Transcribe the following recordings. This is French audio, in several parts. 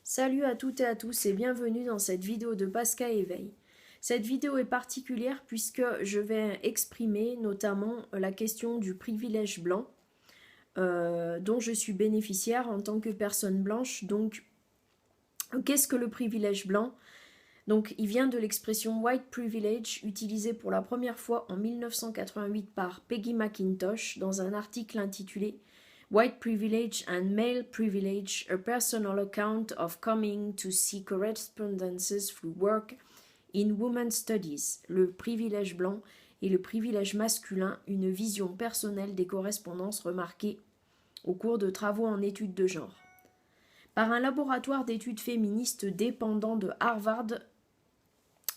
Salut à toutes et à tous et bienvenue dans cette vidéo de Pascal Éveil. Cette vidéo est particulière puisque je vais exprimer notamment la question du privilège blanc dont je suis bénéficiaire en tant que personne blanche. Donc, qu'est-ce que le privilège blanc? Donc, il vient de l'expression white privilege utilisée pour la première fois en 1988 par Peggy McIntosh dans un article intitulé White Privilege and Male Privilege, a Personal Account of Coming to See Correspondences Through Work in Women's Studies, le privilège blanc et le privilège masculin, une vision personnelle des correspondances remarquées au cours de travaux en études de genre. Par un laboratoire d'études féministes dépendant de Harvard,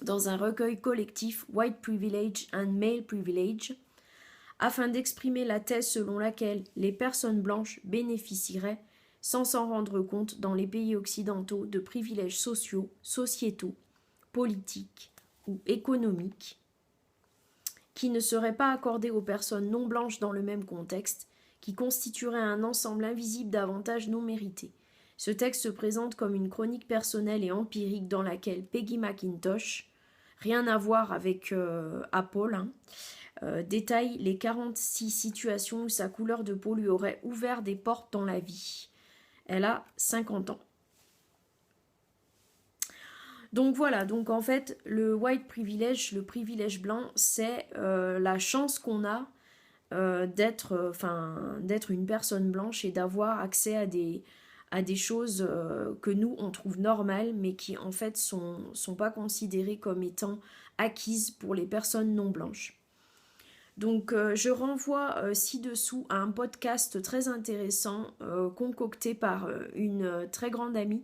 dans un recueil collectif White Privilege and Male Privilege, afin d'exprimer la thèse selon laquelle les personnes blanches bénéficieraient, sans s'en rendre compte dans les pays occidentaux, de privilèges sociaux, sociétaux, politiques ou économiques qui ne seraient pas accordés aux personnes non blanches dans le même contexte, qui constitueraient un ensemble invisible d'avantages non mérités. Ce texte se présente comme une chronique personnelle et empirique dans laquelle Peggy McIntosh, rien à voir avec Apple, détaille les 46 situations où sa couleur de peau lui aurait ouvert des portes dans la vie. Elle a 50 ans. Donc voilà, donc en fait, le white privilege, le privilège blanc, c'est la chance qu'on a d'être une personne blanche et d'avoir accès à des choses que nous, on trouve normales, mais qui en fait sont pas considérées comme étant acquises pour les personnes non blanches. Donc je renvoie ci-dessous à un podcast très intéressant concocté par une très grande amie,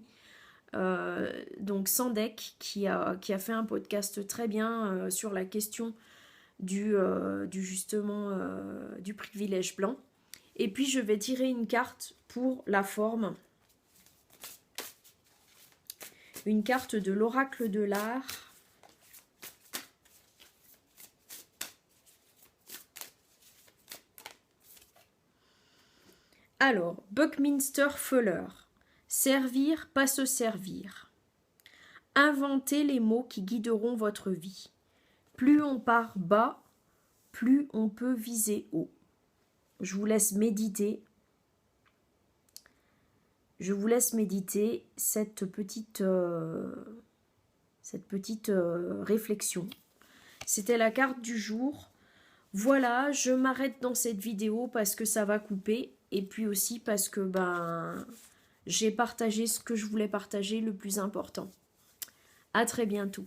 donc Sandek, qui a fait un podcast très bien sur la question du privilège blanc. Et puis je vais tirer une carte pour la forme, une carte de l'oracle de l'art. Alors, Buckminster Fuller, servir, pas se servir. Inventez les mots qui guideront votre vie. Plus on part bas, plus on peut viser haut. Je vous laisse méditer. Je vous laisse méditer cette petite réflexion. C'était la carte du jour. Voilà, je m'arrête dans cette vidéo parce que ça va couper. Et puis aussi parce que j'ai partagé ce que je voulais partager, le plus important. À très bientôt.